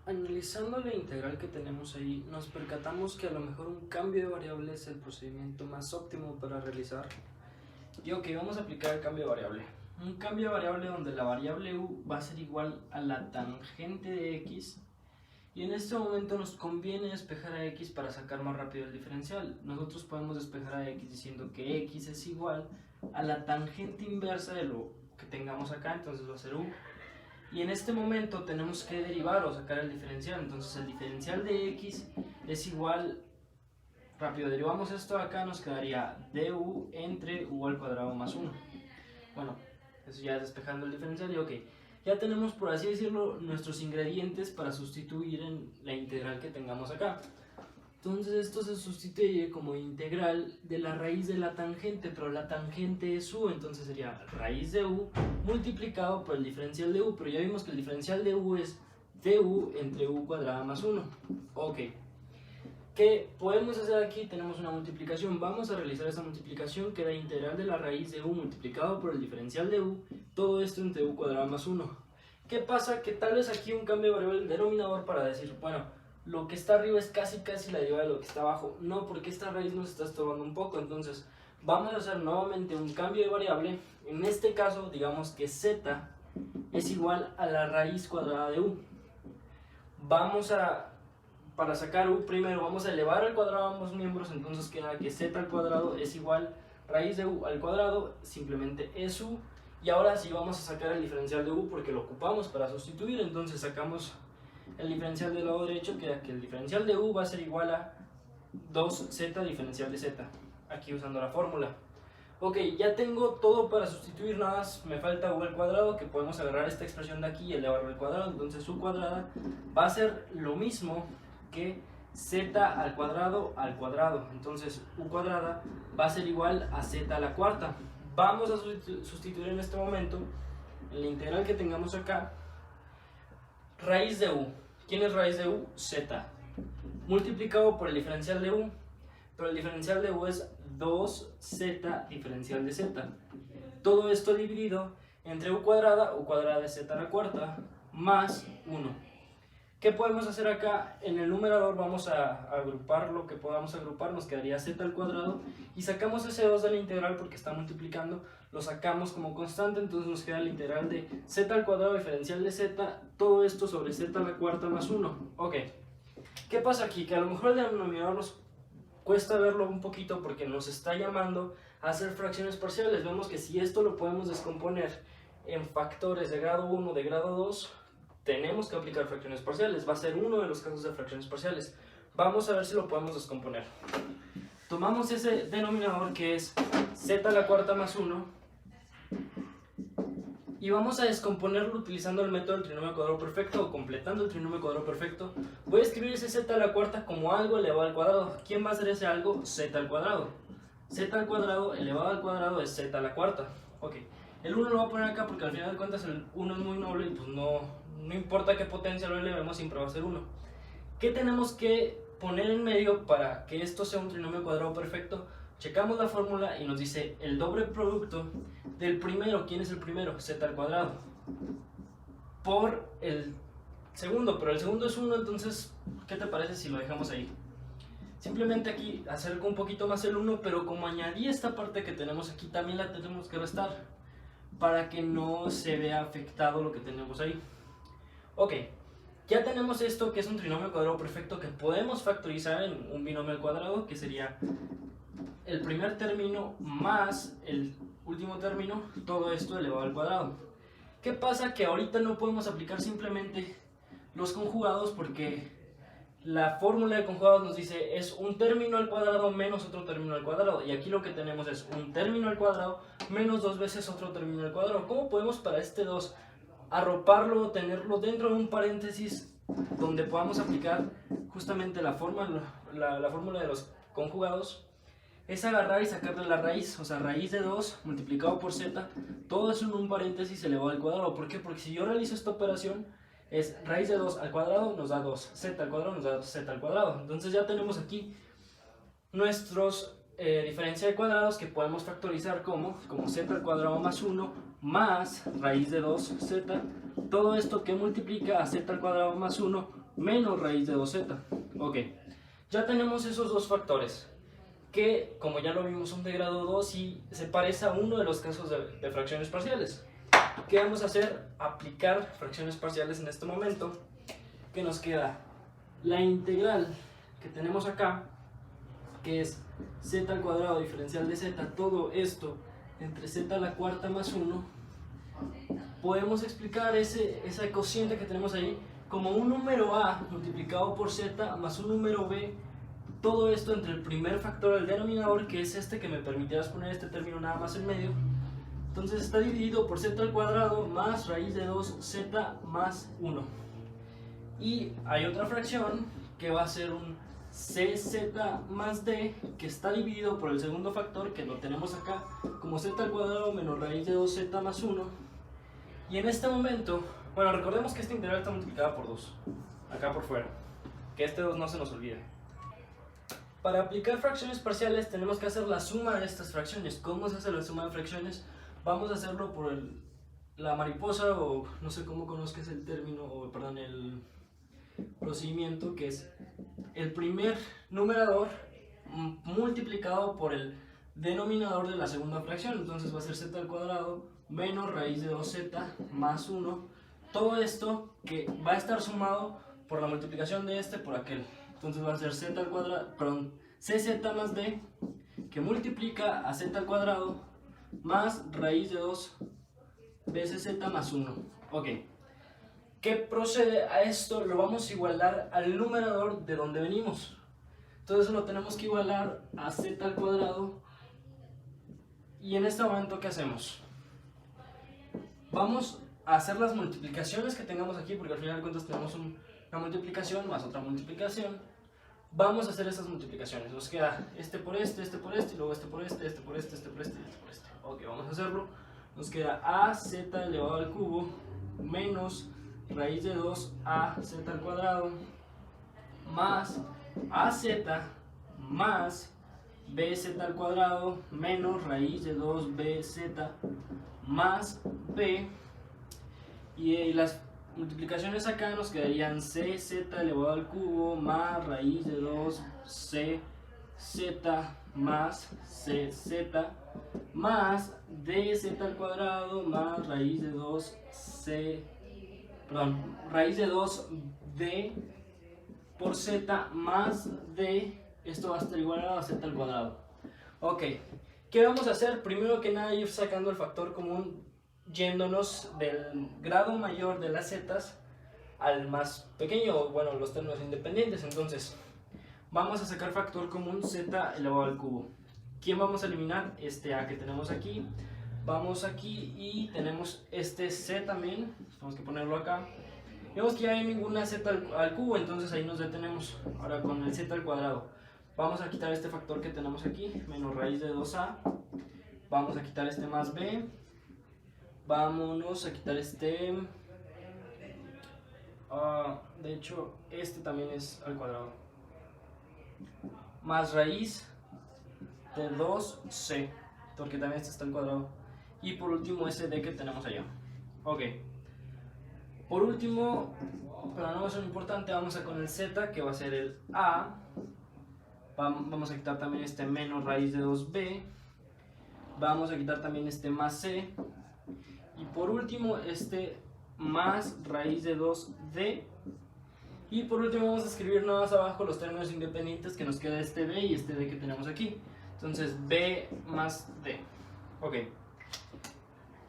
Analizando la integral que tenemos ahí, nos percatamos que a lo mejor un cambio de variable es el procedimiento más óptimo para realizar. Y ok, vamos a aplicar el cambio de variable. Un cambio de variable donde la variable u va a ser igual a la tangente de x. Y en este momento nos conviene despejar a x para sacar más rápido el diferencial. Nosotros podemos despejar a x diciendo que x es igual a la tangente inversa de lo que tengamos acá, entonces va a ser u. Y en este momento tenemos que derivar o sacar el diferencial, entonces el diferencial de x es igual, rápido derivamos esto acá, nos quedaría du entre u al cuadrado más 1. Bueno, eso ya es despejando el diferencial y ok. Ya tenemos, por así decirlo, nuestros ingredientes para sustituir en la integral que tengamos acá. Entonces esto se sustituye como integral de la raíz de la tangente, pero la tangente es u, entonces sería raíz de u multiplicado por el diferencial de u, pero ya vimos que el diferencial de u es du entre u cuadrada más 1. Ok. ¿Qué podemos hacer aquí? Tenemos una multiplicación. Vamos a realizar esta multiplicación que da integral de la raíz de u multiplicado por el diferencial de u, todo esto entre u cuadrada más 1. ¿Qué pasa? Que tal vez aquí un cambio de variable del denominador para decir, bueno, lo que está arriba es casi la derivada de lo que está abajo. No, porque esta raíz nos está estorbando un poco. Entonces vamos a hacer nuevamente un cambio de variable. En este caso, digamos que z es igual a la raíz cuadrada de u. Para sacar u primero, vamos a elevar al cuadrado a ambos miembros. Entonces queda que z al cuadrado es igual raíz de u al cuadrado, simplemente es u. Y ahora sí vamos a sacar el diferencial de u porque lo ocupamos para sustituir. Entonces sacamos el diferencial del lado derecho, queda que el diferencial de u va a ser igual a 2z diferencial de z, aquí usando la fórmula. Ok, ya tengo todo para sustituir, nada más me falta u al cuadrado, que podemos agarrar esta expresión de aquí y elevarlo al cuadrado. Entonces u cuadrada va a ser lo mismo que z al cuadrado, entonces u cuadrada va a ser igual a z a la cuarta. Vamos a sustituir en este momento en la integral que tengamos acá, raíz de u. ¿Quién es raíz de u? Z. Multiplicado por el diferencial de u, pero el diferencial de u es 2z diferencial de z. Todo esto dividido entre u cuadrada de z a la cuarta, más 1. ¿Qué podemos hacer acá? En el numerador vamos a agrupar lo que podamos agrupar, nos quedaría z al cuadrado, y sacamos ese 2 de la integral porque está multiplicando, lo sacamos como constante, entonces nos queda la integral de z al cuadrado diferencial de z, todo esto sobre z a la cuarta más 1. Ok, ¿qué pasa aquí? Que a lo mejor el denominador nos cuesta verlo un poquito porque nos está llamando a hacer fracciones parciales. Vemos que si esto lo podemos descomponer en factores de grado 1, de grado 2, tenemos que aplicar fracciones parciales. Va a ser uno de los casos de fracciones parciales. Vamos a ver si lo podemos descomponer. Tomamos ese denominador que es z a la cuarta más 1 y vamos a descomponerlo utilizando el método del trinomio cuadrado perfecto o completando el trinomio cuadrado perfecto. Voy a escribir ese z a la cuarta como algo elevado al cuadrado. ¿Quién va a ser ese algo? Z al cuadrado. Z al cuadrado elevado al cuadrado es z a la cuarta. Ok, el 1 lo voy a poner acá porque al final de cuentas el 1 es muy noble y pues no importa qué potencia lo elevemos, siempre va a ser 1. ¿Qué tenemos que poner en medio para que esto sea un trinomio cuadrado perfecto? Checamos la fórmula y nos dice el doble producto del primero. ¿Quién es el primero? Z al cuadrado. Por el segundo, pero el segundo es 1, entonces, ¿qué te parece si lo dejamos ahí? Simplemente aquí acerco un poquito más el 1, pero como añadí esta parte que tenemos aquí, también la tenemos que restar para que no se vea afectado lo que tenemos ahí. Ok, ya tenemos esto que es un trinomio cuadrado perfecto que podemos factorizar en un binomio al cuadrado, que sería el primer término más el último término, todo esto elevado al cuadrado. ¿Qué pasa? Que ahorita no podemos aplicar simplemente los conjugados porque la fórmula de conjugados nos dice es un término al cuadrado menos otro término al cuadrado, y aquí lo que tenemos es un término al cuadrado menos 2 veces otro término al cuadrado. ¿Cómo podemos para este 2 arroparlo, tenerlo dentro de un paréntesis donde podamos aplicar justamente la fórmula de los conjugados? Es agarrar y sacarle la raíz, o sea, raíz de 2 multiplicado por z, todo eso en un paréntesis elevado al cuadrado. ¿Por qué? Porque si yo realizo esta operación, es raíz de 2 al cuadrado nos da 2, z al cuadrado nos da z al cuadrado. Entonces ya tenemos aquí nuestros diferencia de cuadrados que podemos factorizar como z al cuadrado más 1 más raíz de 2z, todo esto que multiplica a z al cuadrado más 1 menos raíz de 2z. Ok, ya tenemos esos dos factores que, como ya lo vimos, son de grado 2 y se parece a uno de los casos de fracciones parciales. ¿Qué vamos a hacer? Aplicar fracciones parciales en este momento. Que nos queda la integral que tenemos acá, que es z al cuadrado diferencial de z, todo esto entre z a la cuarta más 1. Podemos explicar esa cociente que tenemos ahí como un número a multiplicado por z más un número b, todo esto entre el primer factor del denominador, que es este que me permitirás poner este término nada más en medio. Entonces está dividido por z al cuadrado más raíz de 2z más 1. Y hay otra fracción que va a ser un cz más d, que está dividido por el segundo factor, que lo tenemos acá como z al cuadrado menos raíz de 2z más 1. Y en este momento, bueno, recordemos que esta integral está multiplicada por 2, acá por fuera, que este 2 no se nos olvide. Para aplicar fracciones parciales tenemos que hacer la suma de estas fracciones. ¿Cómo se hace la suma de fracciones? Vamos a hacerlo por la mariposa, o no sé cómo conozcas el término, o perdón, el procedimiento, que es el primer numerador multiplicado por el denominador de la segunda fracción. Entonces va a ser z al cuadrado menos raíz de 2z más 1. Todo esto que va a estar sumado por la multiplicación de este por aquel. Entonces va a ser z al cuadrado, perdón, cz más d, que multiplica a z al cuadrado más raíz de 2 bcz más 1. Ok. ¿Qué procede a esto? Lo vamos a igualar al numerador de donde venimos. Entonces lo tenemos que igualar a z al cuadrado. Y en este momento, ¿qué hacemos? Vamos a hacer las multiplicaciones que tengamos aquí, porque al final de cuentas tenemos una multiplicación más otra multiplicación. Vamos a hacer esas multiplicaciones. Nos queda este por este, y luego este por este, este por este, este por este y este por este. Ok, vamos a hacerlo. Nos queda az elevado al cubo menos raíz de 2az al cuadrado más az más bz al cuadrado menos raíz de 2bz más b. Y las multiplicaciones acá nos quedarían cz elevado al cubo más raíz de 2cz más cz más dz al cuadrado más raíz de 2c, perdón, raíz de 2d por z más d. Esto va a estar igual a z al cuadrado. Ok, ¿qué vamos a hacer? Primero que nada, ir sacando el factor común, yéndonos del grado mayor de las zetas al más pequeño, bueno, los términos independientes. Entonces vamos a sacar factor común z elevado al cubo. ¿Quién vamos a eliminar? Este a que tenemos aquí. Vamos aquí y tenemos este c también, tenemos que ponerlo acá. Vemos que ya hay ninguna z al cubo, entonces ahí nos detenemos. Ahora con el z al cuadrado vamos a quitar este factor que tenemos aquí, menos raíz de 2a. Vamos a quitar este más b. Vámonos a quitar este. De hecho, este también es al cuadrado. Más raíz de 2c, porque también este está al cuadrado. Y por último, ese d que tenemos allá. Ok. Por último, pero no es lo importante, vamos a con el z, que va a ser el a. Vamos a quitar también este menos raíz de 2b. Vamos a quitar también este más c. Y por último, este más raíz de 2d. Y por último vamos a escribir nada más abajo los términos independientes, que nos queda este b y este d que tenemos aquí. Entonces b más d. Ok.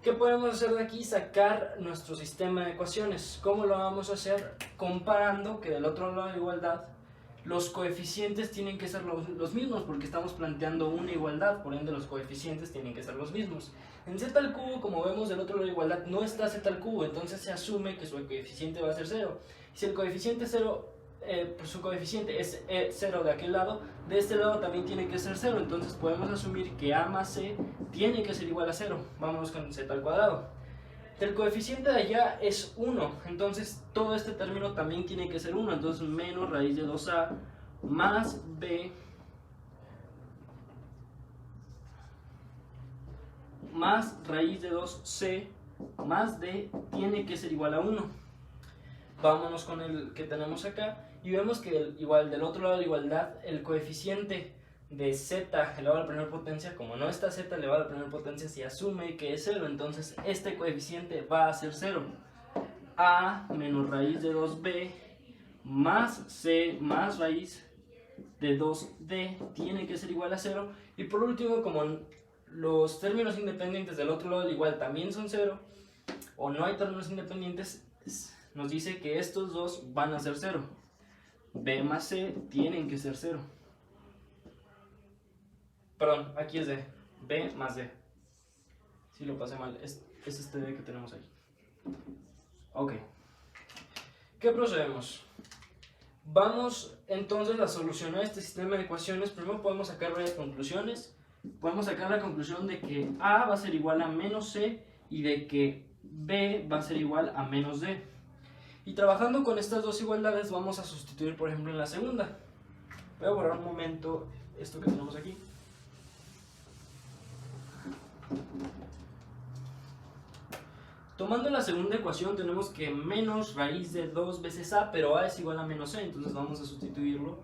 ¿Qué podemos hacer de aquí? Sacar nuestro sistema de ecuaciones. ¿Cómo lo vamos a hacer? Comparando que del otro lado de la igualdad los coeficientes tienen que ser los mismos, porque estamos planteando una igualdad, por ende los coeficientes tienen que ser los mismos. En z al cubo, como vemos del otro lado de la igualdad, no está z al cubo, entonces se asume que su coeficiente va a ser 0. Si el coeficiente 0, pues su coeficiente es 0 de aquel lado, de este lado también tiene que ser 0, entonces podemos asumir que a más c tiene que ser igual a 0. Vámonos con z al cuadrado. El coeficiente de allá es 1, entonces todo este término también tiene que ser 1, entonces menos raíz de 2a más b más raíz de 2c más d tiene que ser igual a 1. vámonos con el que tenemos acá y vemos que igual del otro lado de la igualdad el coeficiente de z elevado a la primera potencia, como no está z elevado a la primera potencia, se asume que es 0, entonces este coeficiente va a ser 0. A menos raíz de 2b más c más raíz de 2d tiene que ser igual a 0. Y por último, como los términos independientes del otro lado igual también son 0, o no hay términos independientes, nos dice que estos dos van a ser 0. B más C tienen que ser 0. Perdón, aquí es D. B más D. Si lo pasé mal, es este D que tenemos ahí. Ok. ¿Qué procedemos? Vamos entonces a solucionar este sistema de ecuaciones. Primero podemos sacar varias conclusiones. Podemos sacar la conclusión de que A va a ser igual a menos C y de que B va a ser igual a menos D. Y trabajando con estas dos igualdades vamos a sustituir, por ejemplo, en la segunda. Voy a borrar un momento esto que tenemos aquí. Tomando la segunda ecuación tenemos que menos raíz de 2 veces A, pero A es igual a menos C, entonces vamos a sustituirlo.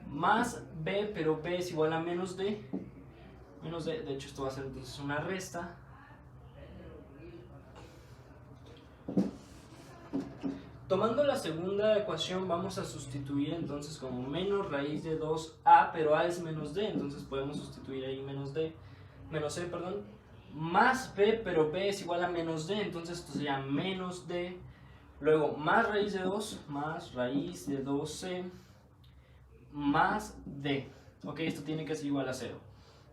Más B, pero B es igual a menos D. Menos D, de hecho esto va a ser entonces una resta. Tomando la segunda ecuación vamos a sustituir entonces como menos raíz de 2A, pero A es menos D, entonces podemos sustituir ahí menos C, más B, pero B es igual a menos D, entonces esto sería menos D, luego más raíz de 2, más raíz de 2C, más D. Ok, esto tiene que ser igual a 0.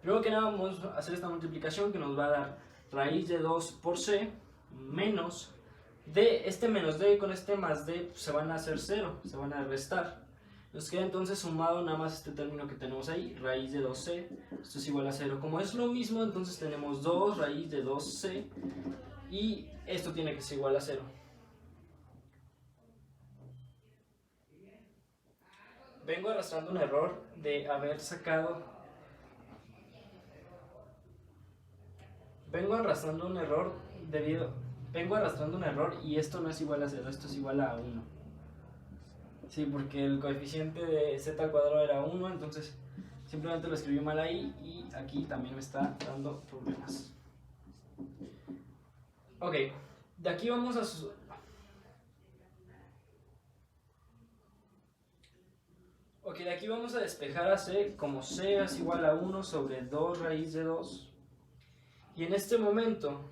Primero que nada vamos a hacer esta multiplicación que nos va a dar raíz de 2 por C, menos D, este menos D con este más D se van a hacer 0, se van a restar. Nos queda entonces sumado nada más este término que tenemos ahí, raíz de 2C, esto es igual a 0. Como es lo mismo, entonces tenemos 2 raíz de 2C y esto tiene que ser igual a 0. Vengo arrastrando un error de haber sacado... Vengo arrastrando un error y esto no es igual a 0, esto es igual a 1. Sí, porque el coeficiente de z al cuadrado era 1, entonces simplemente lo escribí mal ahí y aquí también me está dando problemas. Ok, de aquí vamos a... de aquí vamos a despejar a C como C es igual a 1 sobre 2 raíz de 2. Y en este momento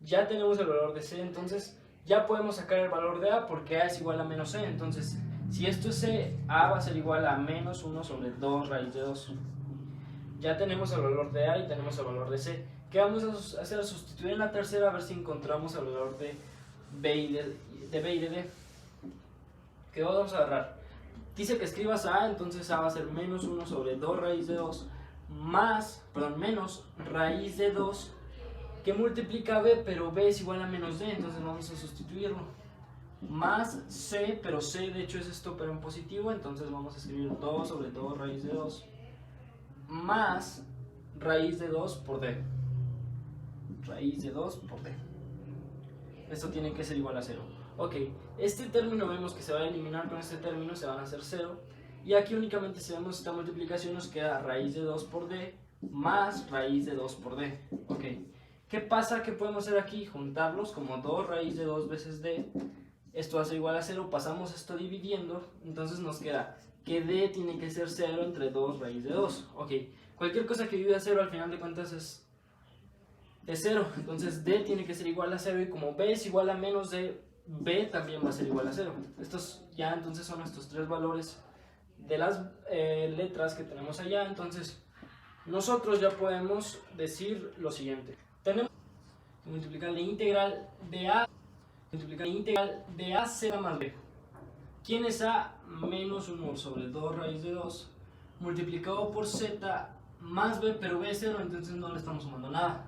ya tenemos el valor de C, entonces ya podemos sacar el valor de A porque A es igual a menos C. Entonces, si esto es C, A va a ser igual a menos 1 sobre 2 raíz de 2. Ya tenemos el valor de A y tenemos el valor de C. ¿Qué vamos a hacer? Sustituir en la tercera a ver si encontramos el valor de B y de D. ¿Qué vamos a agarrar? Dice que escribas A, entonces A va a ser menos 1 sobre 2 raíz de 2 menos raíz de 2 que multiplica B, pero B es igual a menos D, entonces vamos a sustituirlo. Más C, pero C de hecho es esto pero en positivo, entonces vamos a escribir 2 sobre 2 raíz de 2 más raíz de 2 por D. Raíz de 2 por D. Esto tiene que ser igual a 0. Ok, este término vemos que se va a eliminar con este término, se van a hacer 0. Y aquí únicamente si vemos esta multiplicación nos queda raíz de 2 por D más raíz de 2 por D. Ok, ¿qué pasa? ¿Qué podemos hacer aquí? Juntarlos como 2 raíz de 2 veces D. Esto va a ser igual a 0, pasamos esto dividiendo, entonces nos queda que D tiene que ser 0 entre 2 raíz de 2. Ok, cualquier cosa que divida 0 al final de cuentas es 0, entonces D tiene que ser igual a 0 y como B es igual a menos D, B también va a ser igual a 0. Estos ya entonces son estos tres valores de las letras que tenemos allá, entonces nosotros ya podemos decir lo siguiente. Tenemos que multiplicar la integral de A z más B. ¿Quién es A? Menos 1 sobre 2 raíz de 2 multiplicado por z más B, pero B es 0, entonces no le estamos sumando nada.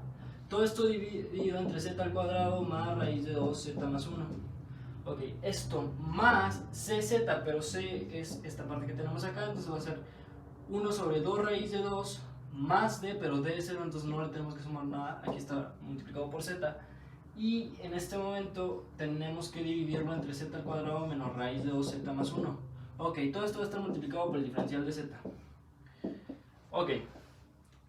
Todo esto dividido entre z al cuadrado más raíz de 2z más 1. Ok, esto más cz, pero c es esta parte que tenemos acá, entonces va a ser 1 sobre 2 raíz de 2 más d, pero d es 0, entonces no le tenemos que sumar nada, aquí está multiplicado por z. y en este momento tenemos que dividirlo entre z al cuadrado menos raíz de 2z más 1. Ok, todo esto va a estar multiplicado por el diferencial de z. Ok,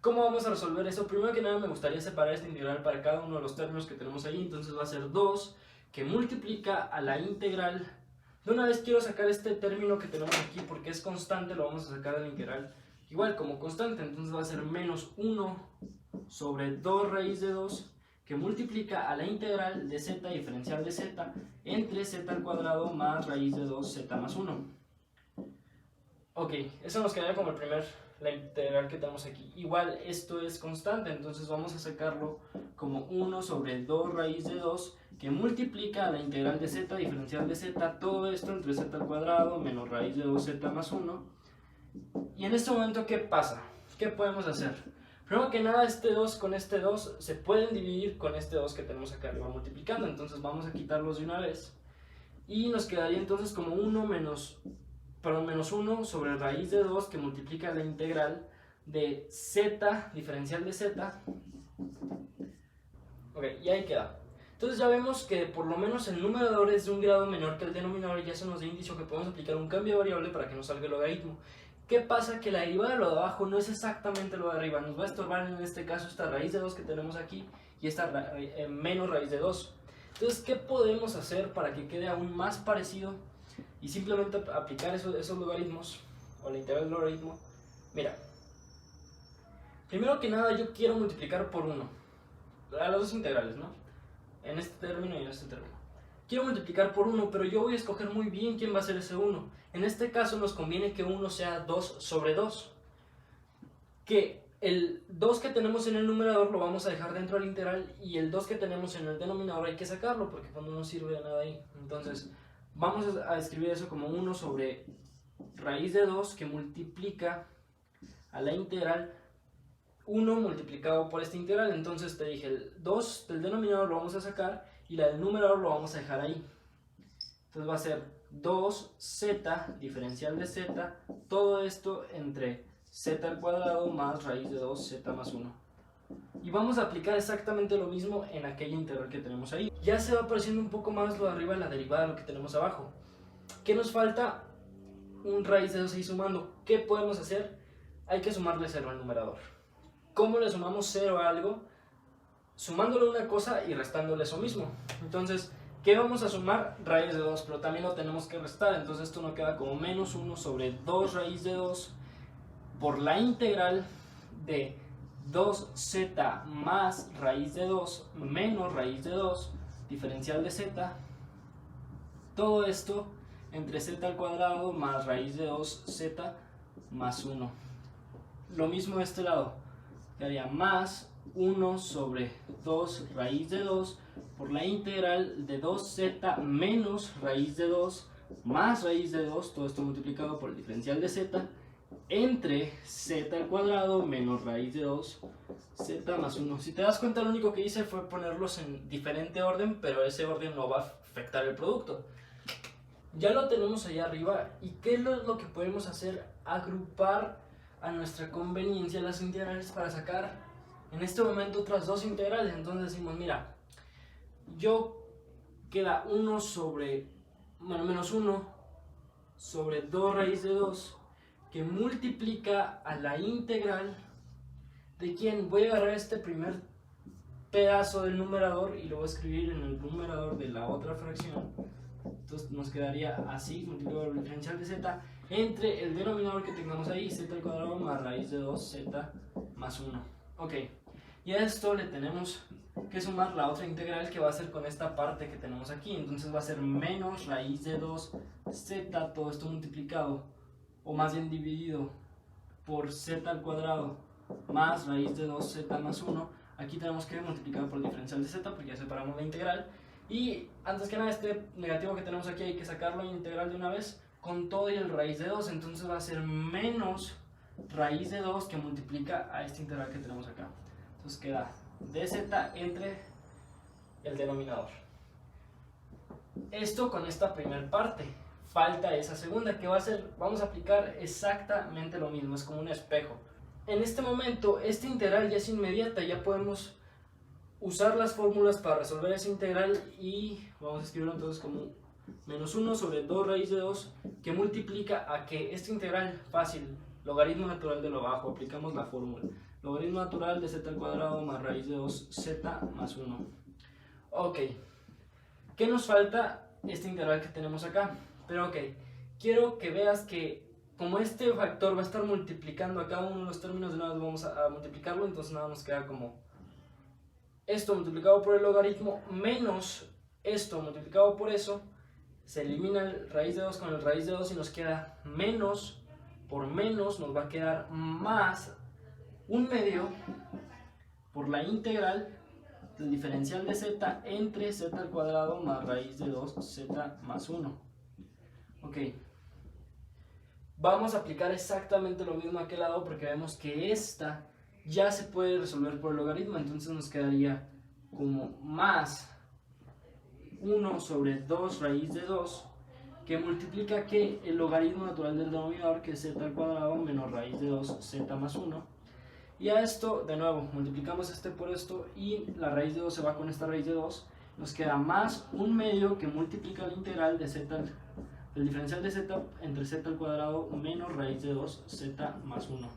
¿cómo vamos a resolver eso? Primero que nada me gustaría separar esta integral para cada uno de los términos que tenemos ahí. Entonces va a ser 2 que multiplica a la integral. De una vez quiero sacar este término que tenemos aquí porque es constante, lo vamos a sacar de la integral igual como constante. Entonces va a ser menos 1 sobre 2 raíz de 2 que multiplica a la integral de z diferencial de z entre z al cuadrado más raíz de 2z más 1. Ok, eso nos quedaría como la integral que tenemos aquí. Igual esto es constante, entonces vamos a sacarlo como 1 sobre 2 raíz de 2 que multiplica a la integral de z diferencial de z, todo esto entre z al cuadrado menos raíz de 2z más 1. Y en este momento, ¿qué pasa? ¿Qué podemos hacer? Primero que nada, este 2 con este 2 se pueden dividir con este 2 que tenemos acá arriba multiplicando, entonces vamos a quitarlos de una vez y nos quedaría entonces como 1 sobre raíz de 2 que multiplica la integral de z diferencial de z. Ok, y ahí queda. Entonces ya vemos que por lo menos el numerador es de un grado menor que el denominador y ya eso nos da indicio que podemos aplicar un cambio de variable para que nos salga el logaritmo. ¿Qué pasa? Que la derivada de lo de abajo no es exactamente lo de arriba, nos va a estorbar en este caso esta raíz de 2 que tenemos aquí y esta menos raíz de 2. Entonces, ¿qué podemos hacer para que quede aún más parecido y simplemente aplicar esos logaritmos o la integral del logaritmo? Mira, primero que nada yo quiero multiplicar por 1 a las dos integrales, ¿no? En este término y en este término. Quiero multiplicar por 1, pero yo voy a escoger muy bien quién va a ser ese 1. En este caso nos conviene que 1 sea 2 sobre 2. Que el 2 que tenemos en el numerador lo vamos a dejar dentro de la integral y el 2 que tenemos en el denominador hay que sacarlo porque no nos sirve de nada ahí. Entonces vamos a escribir eso como 1 sobre raíz de 2 que multiplica a la integral 1 multiplicado por esta integral. Entonces te dije, el 2 del denominador lo vamos a sacar y la del numerador lo vamos a dejar ahí. Entonces va a ser 2z diferencial de z, todo esto entre z al cuadrado más raíz de 2z más 1. Y vamos a aplicar exactamente lo mismo en aquella integral que tenemos ahí. Ya se va apareciendo un poco más lo de arriba, la derivada de lo que tenemos abajo. ¿Qué nos falta? Un raíz de 2 ahí sumando. ¿Qué podemos hacer? Hay que sumarle 0 al numerador. ¿Cómo le sumamos 0 a algo? Sumándole una cosa y restándole eso mismo. Entonces, ¿qué vamos a sumar? Raíz de 2, pero también lo tenemos que restar. Entonces esto nos queda como menos 1 sobre 2 raíz de 2 por la integral de 2z más raíz de 2 menos raíz de 2 diferencial de z. Todo esto entre z al cuadrado más raíz de 2z más 1. Lo mismo de este lado. Quedaría más 1 sobre 2 raíz de 2 por la integral de 2z menos raíz de 2 más raíz de 2, todo esto multiplicado por el diferencial de z, entre z al cuadrado menos raíz de 2, z más 1. Si te das cuenta, lo único que hice fue ponerlos en diferente orden, pero ese orden no va a afectar el producto. Ya lo tenemos allá arriba, ¿y qué es lo que podemos hacer? Agrupar a nuestra conveniencia las integrales para sacar en este momento otras dos integrales. Entonces decimos, mira, queda 1 sobre, menos 1 sobre 2 raíz de 2 que multiplica a la integral de quién. Voy a agarrar este primer pedazo del numerador y lo voy a escribir en el numerador de la otra fracción. Entonces nos quedaría así, multiplicado por el diferencial de z entre el denominador que tengamos ahí, z al cuadrado más raíz de 2z más 1. Ok, y a esto le tenemos que sumar la otra integral que va a ser con esta parte que tenemos aquí. Entonces va a ser menos raíz de 2z, todo esto multiplicado, o más bien dividido, por z al cuadrado más raíz de 2z más 1. Aquí tenemos que multiplicar por el diferencial de z porque ya separamos la integral. Y antes que nada, este negativo que tenemos aquí hay que sacarlo en integral de una vez con todo y el raíz de 2. Entonces va a ser menos raíz de 2 que multiplica a esta integral que tenemos acá. Entonces queda dz entre el denominador. Esto con esta primera parte. Falta esa segunda que va a ser, vamos a aplicar exactamente lo mismo, es como un espejo. En este momento esta integral ya es inmediata, ya podemos usar las fórmulas para resolver esa integral y vamos a escribirlo entonces como menos 1 sobre 2 raíz de 2 que multiplica a que esta integral fácil, logaritmo natural de lo bajo, aplicamos la fórmula, logaritmo natural de z al cuadrado más raíz de 2z más 1. Ok, ¿qué nos falta? Esta integral que tenemos acá, pero ok, quiero que veas que como este factor va a estar multiplicando a cada uno de los términos, de nada vamos a multiplicarlo, entonces nada nos queda como esto multiplicado por el logaritmo menos esto multiplicado por eso, se elimina el raíz de 2 con el raíz de 2 y nos queda menos por menos, nos va a quedar más 1/2 por la integral del diferencial de z entre z al cuadrado más raíz de 2z más 1. Ok, vamos a aplicar exactamente lo mismo a aquel lado porque vemos que esta ya se puede resolver por el logaritmo, entonces nos quedaría como más 1 sobre 2 raíz de 2 que multiplica que el logaritmo natural del denominador, que es z al cuadrado menos raíz de 2z más 1, y a esto de nuevo multiplicamos este por esto y la raíz de 2 se va con esta raíz de 2, nos queda más 1/2 que multiplica la integral de z, el diferencial de z entre z al cuadrado menos raíz de 2z más 1.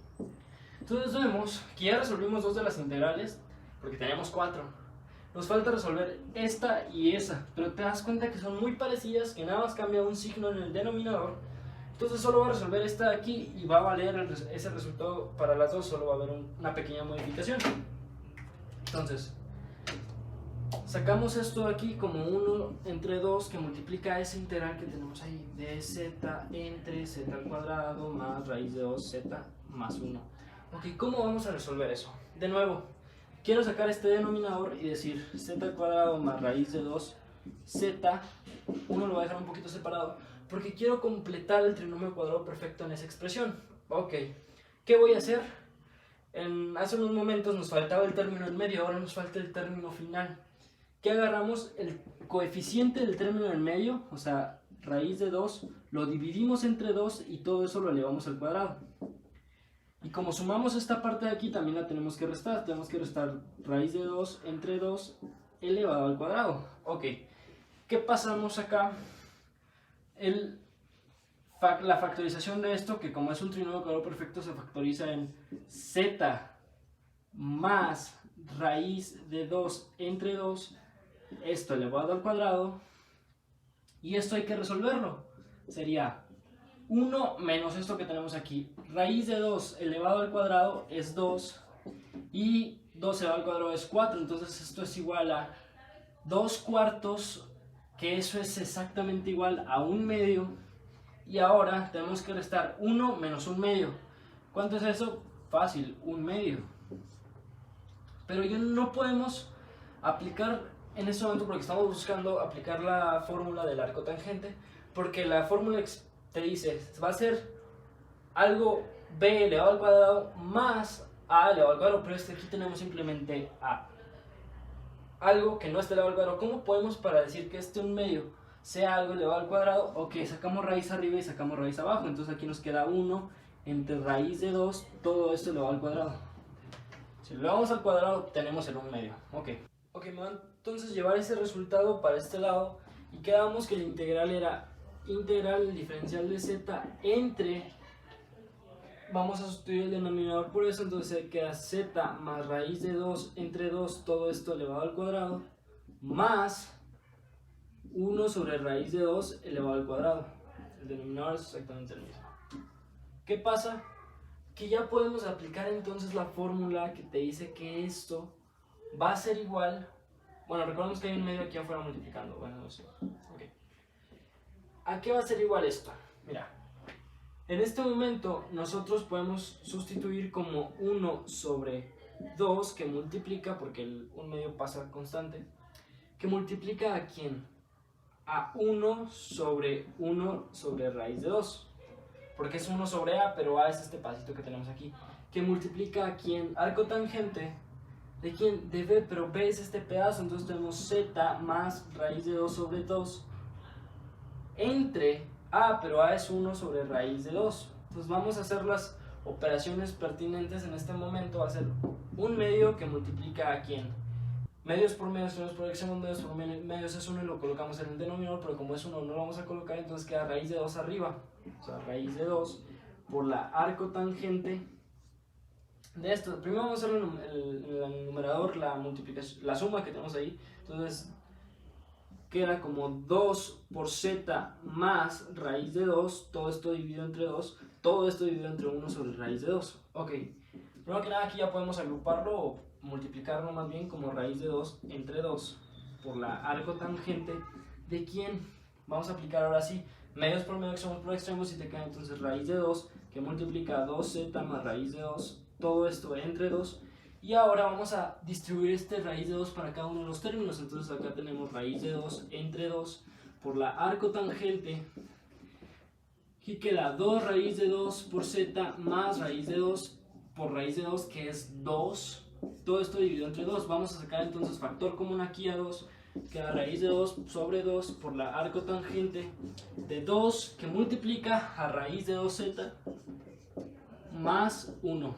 Entonces vemos que ya resolvimos dos de las integrales porque teníamos 4. Nos falta resolver esta y esa, pero te das cuenta que son muy parecidas, que nada más cambia un signo en el denominador. Entonces solo va a resolver esta de aquí y va a valer ese resultado para las dos, solo va a haber una pequeña modificación. Entonces, sacamos esto de aquí como 1 entre 2 que multiplica esa integral que tenemos ahí de z entre z al cuadrado más raíz de 2z más 1. Ok, ¿cómo vamos a resolver eso? De nuevo, quiero sacar este denominador y decir z al cuadrado más raíz de 2z, uno lo voy a dejar un poquito separado, porque quiero completar el trinomio cuadrado perfecto en esa expresión. Ok, ¿qué voy a hacer? Hace unos momentos nos faltaba el término en medio, ahora nos falta el término final. ¿Qué agarramos? El coeficiente del término en medio, o sea, raíz de 2, lo dividimos entre 2 y todo eso lo elevamos al cuadrado. Y como sumamos esta parte de aquí, también la tenemos que restar raíz de 2 entre 2 elevado al cuadrado. Ok, ¿qué pasamos acá? La factorización de esto, que como es un trinomio cuadrado perfecto, se factoriza en z más raíz de 2 entre 2, esto elevado al cuadrado, y esto hay que resolverlo. Sería 1 menos esto que tenemos aquí, raíz de 2 elevado al cuadrado es 2, y 2 elevado al cuadrado es 4, entonces esto es igual a 2 cuartos, que eso es exactamente igual a 1/2, y ahora tenemos que restar 1 menos 1/2. ¿Cuánto es eso? Fácil, 1/2. Pero ya no podemos aplicar en este momento porque estamos buscando aplicar la fórmula del arco tangente, porque la fórmula te dice, va a ser algo b elevado al cuadrado más a elevado al cuadrado, pero aquí tenemos simplemente a. Algo que no esté elevado al cuadrado. ¿Cómo podemos para decir que este 1/2 sea algo elevado al cuadrado? Ok, sacamos raíz arriba y sacamos raíz abajo, entonces aquí nos queda 1 entre raíz de 2, todo esto elevado al cuadrado. Si lo elevamos al cuadrado, tenemos el 1/2. Ok, me va a entonces llevar ese resultado para este lado y quedamos que la integral era integral diferencial de z entre, vamos a sustituir el denominador por eso, entonces queda z más raíz de 2 entre 2, todo esto elevado al cuadrado, más 1 sobre raíz de 2 elevado al cuadrado. El denominador es exactamente el mismo. ¿Qué pasa? Que ya podemos aplicar entonces la fórmula que te dice que esto va a ser igual. Bueno, recordemos que hay un medio aquí afuera multiplicando. Bueno, no sé. Okay. ¿A qué va a ser igual esto? Mira, en este momento nosotros podemos sustituir como 1 sobre 2 que multiplica, porque el 1/2 pasa constante, que multiplica a quién? A 1 sobre raíz de 2. Porque es 1 sobre a, pero a es este pasito que tenemos aquí. Que multiplica a quién? Arco tangente. ¿De quién? De b, pero b es este pedazo, entonces tenemos z más raíz de 2 sobre 2 entre a, pero a es 1 sobre raíz de 2. Entonces vamos a hacer las operaciones pertinentes en este momento. Va a ser 1/2 que multiplica a quién? Medios por medios, extremos por extremos, medios por medios es 1 y lo colocamos en el denominador, pero como es 1 no lo vamos a colocar, entonces queda raíz de 2 arriba. O sea, raíz de 2 por la arcotangente de esto. Primero vamos a hacer el numerador, la multiplicación, la suma que tenemos ahí. Entonces queda como 2 por z más raíz de 2, todo esto dividido entre 2, todo esto dividido entre 1 sobre raíz de 2. Ok, primero que nada aquí ya podemos agruparlo o multiplicarlo más bien como raíz de 2 entre 2 por la arcotangente de quién. Vamos a aplicar ahora sí medios por medios, extremos por extremos, y te queda entonces raíz de 2 que multiplica 2z más raíz de 2, todo esto entre 2. Y ahora vamos a distribuir este raíz de 2 para cada uno de los términos. Entonces acá tenemos raíz de 2 entre 2 por la arcotangente, y queda 2 raíz de 2 por z más raíz de 2 por raíz de 2, que es 2. Todo esto dividido entre 2. Vamos a sacar entonces factor común aquí a 2. Queda raíz de 2 sobre 2 por la arcotangente de 2 que multiplica a raíz de 2z más 1.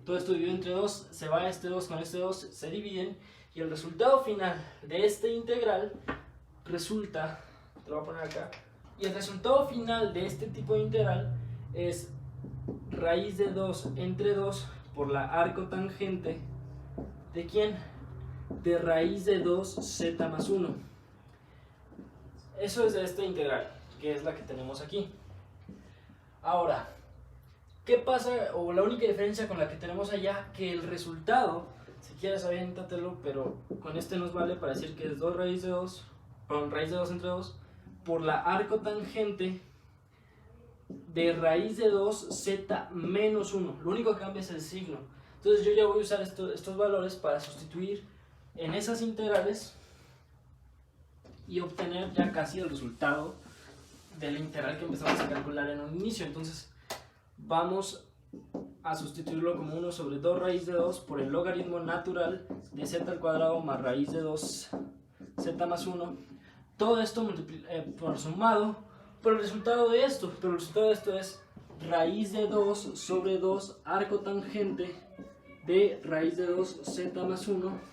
Todo esto dividido entre 2, se va este 2 con este 2, se dividen, y el resultado final de este integral resulta, te lo voy a poner acá, y el resultado final de este tipo de integral es raíz de 2 entre 2 por la arcotangente de quién, de raíz de 2z más 1. Eso es de esta integral, que es la que tenemos aquí. Ahora, ¿qué pasa? O la única diferencia con la que tenemos allá, que el resultado, si quieres aviéntatelo, pero con este nos vale para decir que es 2 raíz de 2, perdón, raíz de 2 entre 2, por la arcotangente de raíz de 2z menos 1. Lo único que cambia es el signo. Entonces yo ya voy a usar estos valores para sustituir en esas integrales y obtener ya casi el resultado de la integral que empezamos a calcular en un inicio. Entonces vamos a sustituirlo como 1 sobre 2 raíz de 2 por el logaritmo natural de z al cuadrado más raíz de 2z más 1. Todo esto por sumado por el resultado de esto. Pero el resultado de esto es raíz de 2 sobre 2 arcotangente de raíz de 2z más 1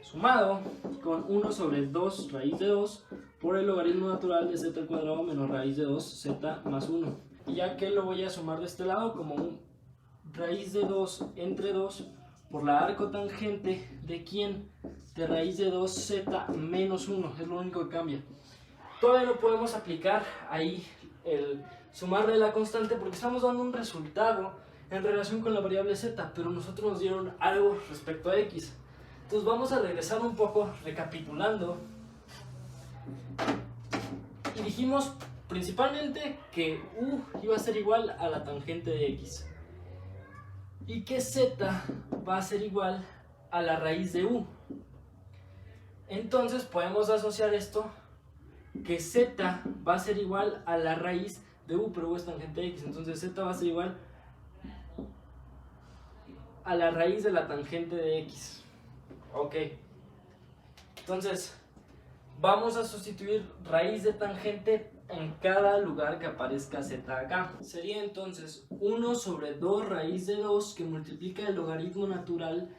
sumado con 1 sobre 2 raíz de 2 por el logaritmo natural de z al cuadrado menos raíz de 2z más 1. Y ya que lo voy a sumar de este lado como un raíz de 2 entre 2 por la arcotangente de quién, de raíz de 2z menos 1, es lo único que cambia. Todavía no podemos aplicar ahí el sumarle la constante porque estamos dando un resultado en relación con la variable z, pero nosotros nos dieron algo respecto a x. Entonces vamos a regresar un poco recapitulando. Y dijimos principalmente que u iba a ser igual a la tangente de x y que z va a ser igual a la raíz de u. Entonces podemos asociar esto, que z va a ser igual a la raíz de u, pero u es tangente de x, entonces z va a ser igual a la raíz de la tangente de x. Ok, entonces vamos a sustituir raíz de tangente en cada lugar que aparezca z acá. Sería entonces 1 sobre 2 raíz de 2 que multiplica el logaritmo natural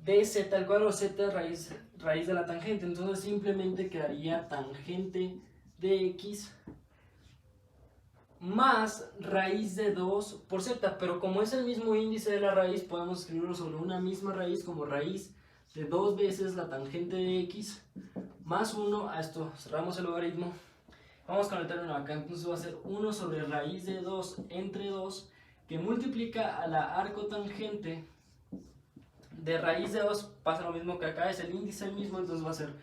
de z al cuadrado, z raíz de la tangente. Entonces simplemente quedaría tangente de x más raíz de 2 por z, pero como es el mismo índice de la raíz, podemos escribirlo sobre una misma raíz como raíz de 2 veces la tangente de x más 1, a esto cerramos el logaritmo, vamos con el término acá, entonces va a ser 1 sobre raíz de 2 entre 2 que multiplica a la arcotangente de raíz de 2, pasa lo mismo que acá, es el índice el mismo, entonces va a ser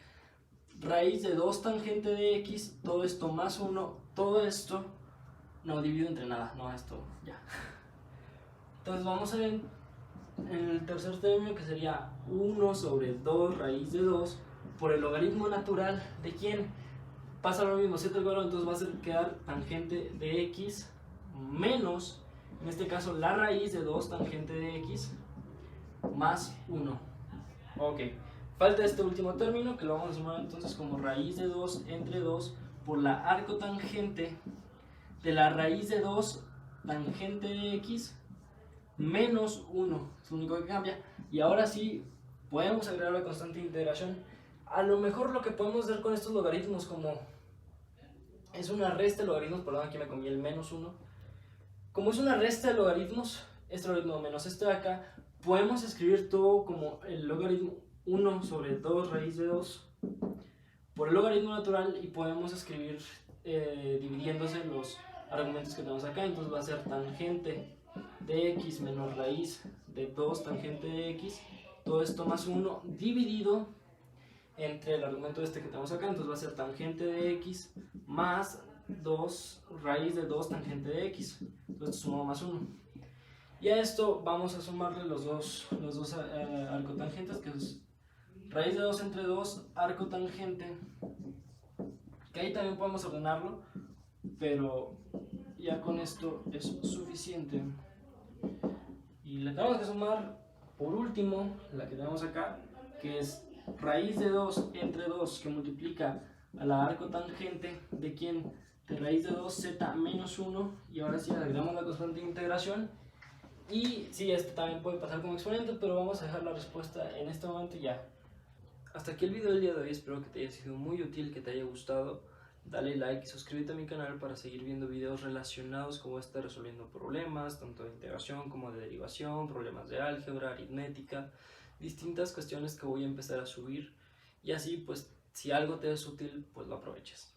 raíz de 2 tangente de x, todo esto más 1, todo esto, no divido entre nada, no, esto ya. Entonces vamos a ver en el tercer término que sería 1 sobre 2 raíz de 2 por el logaritmo natural de quién, pasa lo mismo, z al cuadrado, entonces va a ser quedar tangente de x menos, en este caso la raíz de 2 tangente de x más 1. Ok, falta este último término que lo vamos a sumar entonces como raíz de 2 entre 2 por la arcotangente de la raíz de 2 tangente de x menos 1, es lo único que cambia. Y ahora sí podemos agregar la constante de integración. A lo mejor lo que podemos hacer con estos logaritmos, como es una resta de logaritmos, perdón, aquí me comí el menos 1. Como es una resta de logaritmos, este logaritmo menos este de acá, podemos escribir todo como el logaritmo 1 sobre 2 raíz de 2 por el logaritmo natural, y podemos escribir dividiéndose los argumentos que tenemos acá. Entonces va a ser tangente de x menos raíz de 2 tangente de x, todo esto más 1 dividido entre el argumento este que tenemos acá. Entonces va a ser tangente de x más 2 raíz de 2 tangente de x. Entonces sumado más 1. Y a esto vamos a sumarle los dos arcotangentes, que es raíz de 2 entre 2 arcotangente, que ahí también podemos ordenarlo, pero ya con esto es suficiente. Y le tenemos que sumar por último la que tenemos acá, que es raíz de 2 entre 2, que multiplica a la arcotangente de quién, de raíz de 2 z menos 1, y ahora sí agregamos la constante de integración. Y sí, este también puede pasar como exponente, pero vamos a dejar la respuesta en este momento ya. Hasta aquí el video del día de hoy, espero que te haya sido muy útil, que te haya gustado. Dale like y suscríbete a mi canal para seguir viendo videos relacionados como este, resolviendo problemas, tanto de integración como de derivación, problemas de álgebra, aritmética, distintas cuestiones que voy a empezar a subir. Y así, pues, si algo te es útil, pues lo aproveches.